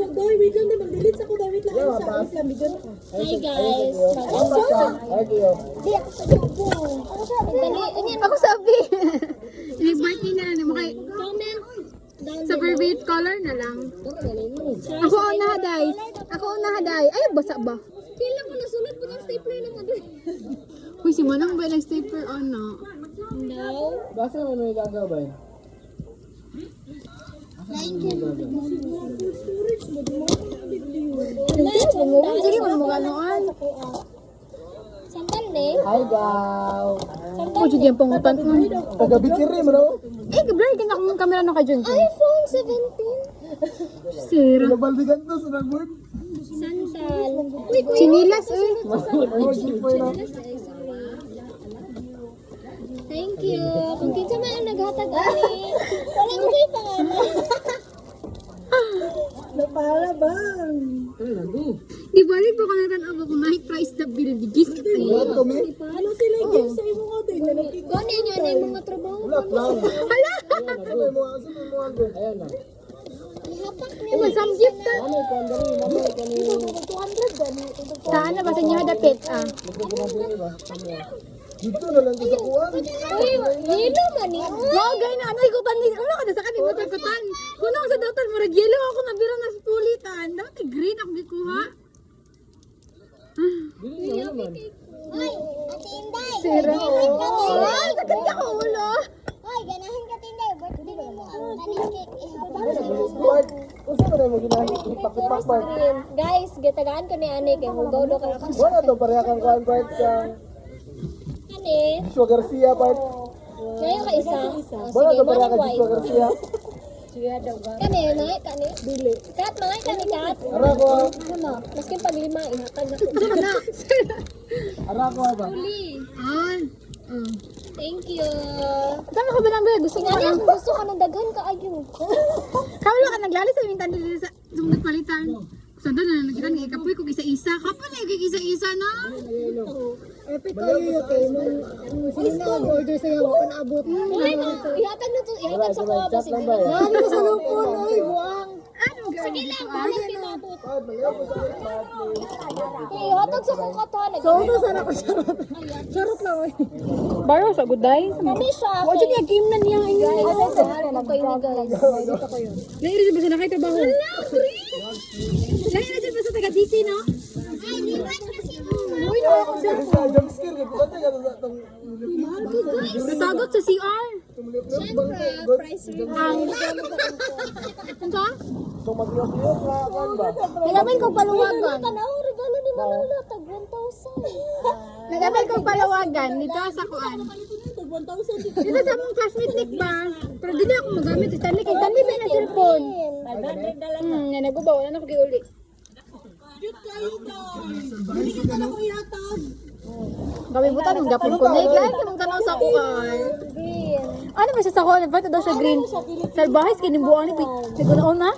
Doy, wait lang na mag-delete ako. Wait lang. Sa wait lang. Bigyan ako. Hi guys. Di ako sa grupo. Ako sabi. Ako sabi. Ini-birthday na lang mo kay Comment down sa favorite color na lang. Ako una haday. Ako una haday. Ay basa ba? Kailan ko nasunod po ng stapler naman doon. Uy, si Manang ba ng stapler ano? No. Basta naman may gagawin. Sige mo mga noon. Sandal ni. Hi, Gaw. Ako jud yung pangutan ko. Taga-bikiri mo, no? Eh, blur ka na akong kamera na ka dyan. iPhone 17. Sira. Nabaldigan to sa nagboard. Sandal. Uy, Sinilas eh. thank you. Kung kinsa man ang naghatag ani. Wala ko kay pangalan. Para bang? Di balik ba ka na tan ako may price na binibigis ka What to me? Ano sila yung game sa imo ka? Gani niyo na yung mga trabaho. Wala lang. Hala! Ano mo ang Ayan na. Ihapak Eh, niya. masamgyup ta. Ano ka dali? Ano ka ni? 200 gani. Saan na ba sa inyo dapit ah? Dito na lang to sa kuwan. Uy, yelo man ni. Wow, gay na ano ikutan ni. Ano ka na sa kanil mo kutan. Kuno sa dautan mo rag yellow ako na biro na pulitan. Dati green ako gikuha. Dili na naman. Uy, Ate Inday. Sira. Wow, sakit ka ulo. Uy, ganahin ka Tinday. Birthday mo ang kaning cake. Ihapak Bart, kung saan mo mo ginahit? Ipak-ipak, Bart. Guys, gitagaan ko ni Ani kay hugaw do ka ako. Wala to, pareha kang kuwan, Bart. Kang Ani, Joshua Garcia, Bart. ngayon ka isa. Wala Sige, to, pareha mga kang white. Joshua Garcia. Kani, mga kani. Dili. Kat, mga kani kat. Ara ko, Ano, maski pag lima, ihatag na ko. ara ko ba? Uli. Ay. Thank you. Tama ka ba nang ba? Gusto mo Ingani, ka kung gusto ka ng daghan ka, ayun. Kawala ka naglali sa mintan dito sa nagpalitan. Sanda na nakita ni kapoy ko isa-isa. Kapon na yung isa-isa na. Epic kayo yung tayo. Sino na order sa'yo? Ako naabot. Uy, ihatag na to. Ihatag sa kuha ba si Bella? Lagi na sa lupon. Ay, buang. Ano Sige lang, bahala pinabot. Bart, malayo ko sa Bart. Ihatag sa kuha to. So, ito sana ko charot. Charot lang. Ay. Baro sa guday. Kami siya. Wa jud yung game na niya ini. Guys, mahal ko kayo ni guys. Lain na ba sa nakatrabaho? Lain na dyan ba sa taga DC no? Ay, liwat na si Uy, no ako sa. Jump scare, kaya kung ka sa itong Natagot sa CR. price ring. Ang Ano ka? itong mag-iok-iok na, kuwan ba? Nagabil ko paluwagan. Tanaw, regalo ni Manolo. Tag 1,000. Nagabil ko paluwagan dito sa kuan. 1,000 dito. Dito sa mong classmate Nick ba? Pero di na ako magamit sa Stanley. Kay Stanley ba yung cellphone? Yan, nagbabaw. Ano ko giuli? Cute kayo to. Hindi ka na ko ihatag. Kami buta nung gapon ko. Nick, lahat ka mong tanaw sa kuan. Green. Ano ba siya sa kuan? Ba't daw siya green? Salbahis, kinimbuan ni Pig. Siguro na?